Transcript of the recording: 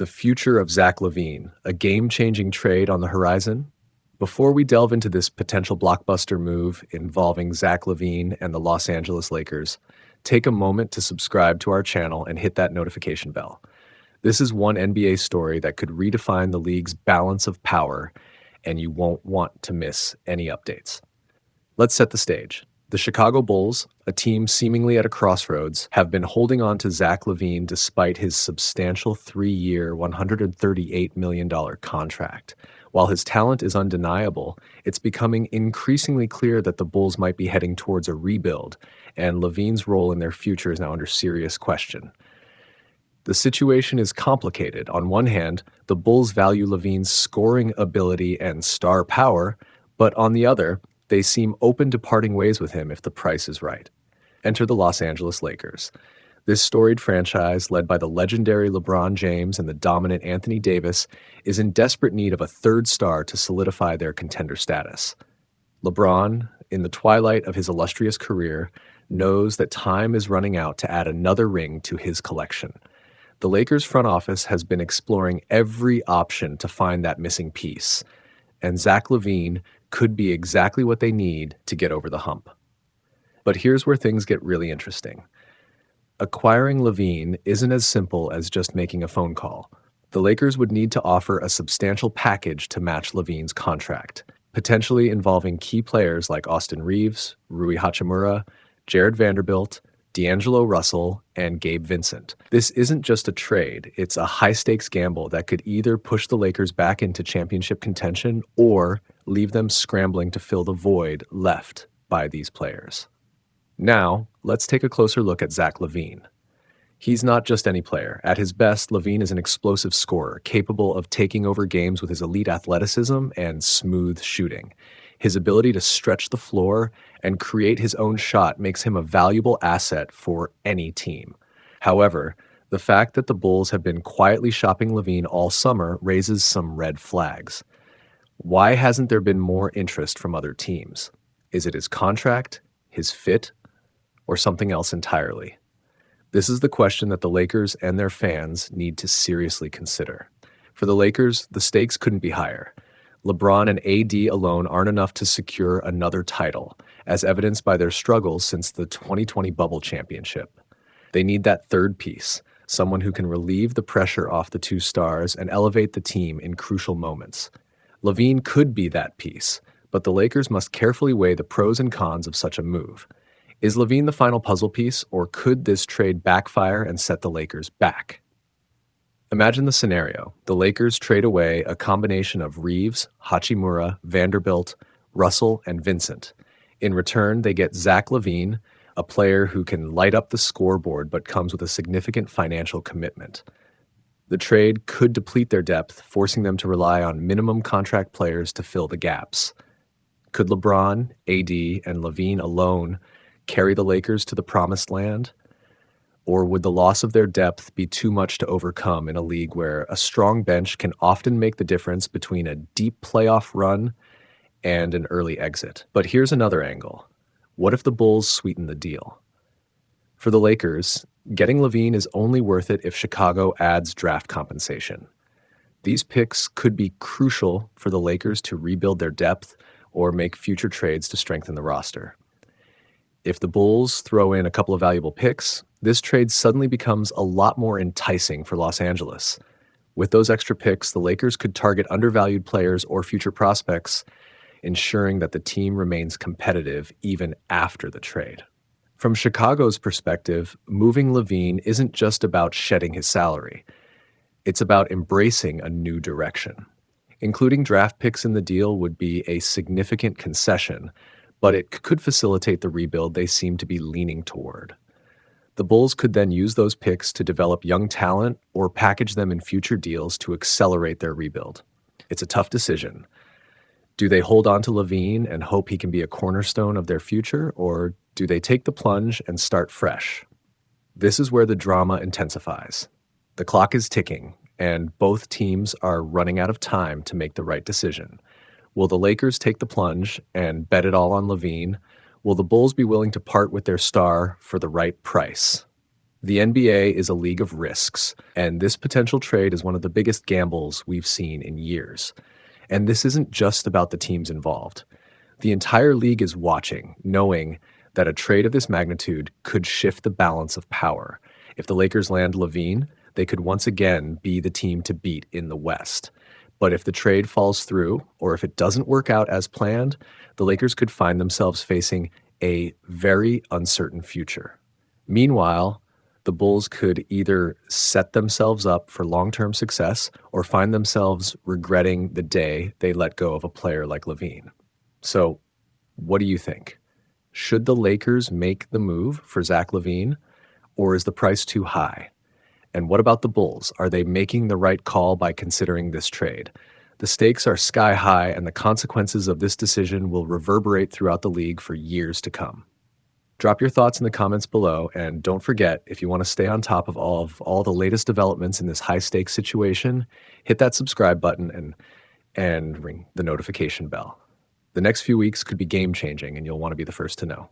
The future of Zach LaVine, a game-changing trade on the horizon? Before we delve into this potential blockbuster move involving Zach LaVine and the Los Angeles Lakers, take a moment to subscribe to our channel and hit that notification bell. This is one NBA story that could redefine the league's balance of power, and you won't want to miss any updates. Let's set the stage. The Chicago Bulls, a team seemingly at a crossroads, have been holding on to Zach LaVine despite his substantial 3-year, $138 million contract. While his talent is undeniable, it's becoming increasingly clear that the Bulls might be heading towards a rebuild, and LaVine's role in their future is now under serious question. The situation is complicated. On one hand, the Bulls value LaVine's scoring ability and star power, but on the other, they seem open to parting ways with him if the price is right. Enter the Los Angeles Lakers. This storied franchise, led by the legendary LeBron James and the dominant Anthony Davis, is in desperate need of a third star to solidify their contender status. LeBron, in the twilight of his illustrious career, knows that time is running out to add another ring to his collection. The Lakers front office has been exploring every option to find that missing piece, and Zach LaVine could be exactly what they need to get over the hump. But here's where things get really interesting. Acquiring LaVine isn't as simple as just making a phone call. The Lakers would need to offer a substantial package to match LaVine's contract, potentially involving key players like Austin Reeves, Rui Hachimura, Jared Vanderbilt, D'Angelo Russell, and Gabe Vincent. This isn't just a trade, it's a high-stakes gamble that could either push the Lakers back into championship contention or leave them scrambling to fill the void left by these players. Now, let's take a closer look at Zach LaVine. He's not just any player. At his best, LaVine is an explosive scorer, capable of taking over games with his elite athleticism and smooth shooting. His ability to stretch the floor and create his own shot makes him a valuable asset for any team. However, the fact that the Bulls have been quietly shopping LaVine all summer raises some red flags. Why hasn't there been more interest from other teams? Is it his contract, his fit, or something else entirely? This is the question that the Lakers and their fans need to seriously consider. For the Lakers, the stakes couldn't be higher. LeBron and AD alone aren't enough to secure another title, as evidenced by their struggles since the 2020 bubble championship. They need that third piece, someone who can relieve the pressure off the two stars and elevate the team in crucial moments. LaVine could be that piece, but the Lakers must carefully weigh the pros and cons of such a move. Is LaVine the final puzzle piece, or could this trade backfire and set the Lakers back? Imagine the scenario. The Lakers trade away a combination of Reeves, Hachimura, Vanderbilt, Russell, and Vincent. In return, they get Zach LaVine, a player who can light up the scoreboard but comes with a significant financial commitment. The trade could deplete their depth, forcing them to rely on minimum contract players to fill the gaps. Could LeBron, AD, and LaVine alone carry the Lakers to the promised land? Or would the loss of their depth be too much to overcome in a league where a strong bench can often make the difference between a deep playoff run and an early exit? But here's another angle. What if the Bulls sweeten the deal? For the Lakers, getting LaVine is only worth it if Chicago adds draft compensation. These picks could be crucial for the Lakers to rebuild their depth or make future trades to strengthen the roster. If the Bulls throw in a couple of valuable picks, this trade suddenly becomes a lot more enticing for Los Angeles. With those extra picks, the Lakers could target undervalued players or future prospects, ensuring that the team remains competitive even after the trade. From Chicago's perspective, moving LaVine isn't just about shedding his salary. It's about embracing a new direction. Including draft picks in the deal would be a significant concession, but it could facilitate the rebuild they seem to be leaning toward. The Bulls could then use those picks to develop young talent or package them in future deals to accelerate their rebuild. It's a tough decision. Do they hold on to LaVine and hope he can be a cornerstone of their future, or do they take the plunge and start fresh? This is where the drama intensifies. The clock is ticking, and both teams are running out of time to make the right decision. Will the Lakers take the plunge and bet it all on LaVine? Will the Bulls be willing to part with their star for the right price? The NBA is a league of risks, and this potential trade is one of the biggest gambles we've seen in years. And this isn't just about the teams involved. The entire league is watching, knowing that a trade of this magnitude could shift the balance of power. If the Lakers land LaVine, they could once again be the team to beat in the West. But if the trade falls through, or if it doesn't work out as planned, the Lakers could find themselves facing a very uncertain future. Meanwhile, the Bulls could either set themselves up for long term success or find themselves regretting the day they let go of a player like LaVine. So, what do you think? Should the Lakers make the move for Zach LaVine, or is the price too high? And what about the Bulls? Are they making the right call by considering this trade? The stakes are sky high, and the consequences of this decision will reverberate throughout the league for years to come. Drop your thoughts in the comments below, and don't forget, if you want to stay on top of all the latest developments in this high-stakes situation, hit that subscribe button and ring the notification bell. The next few weeks could be game-changing, and you'll want to be the first to know.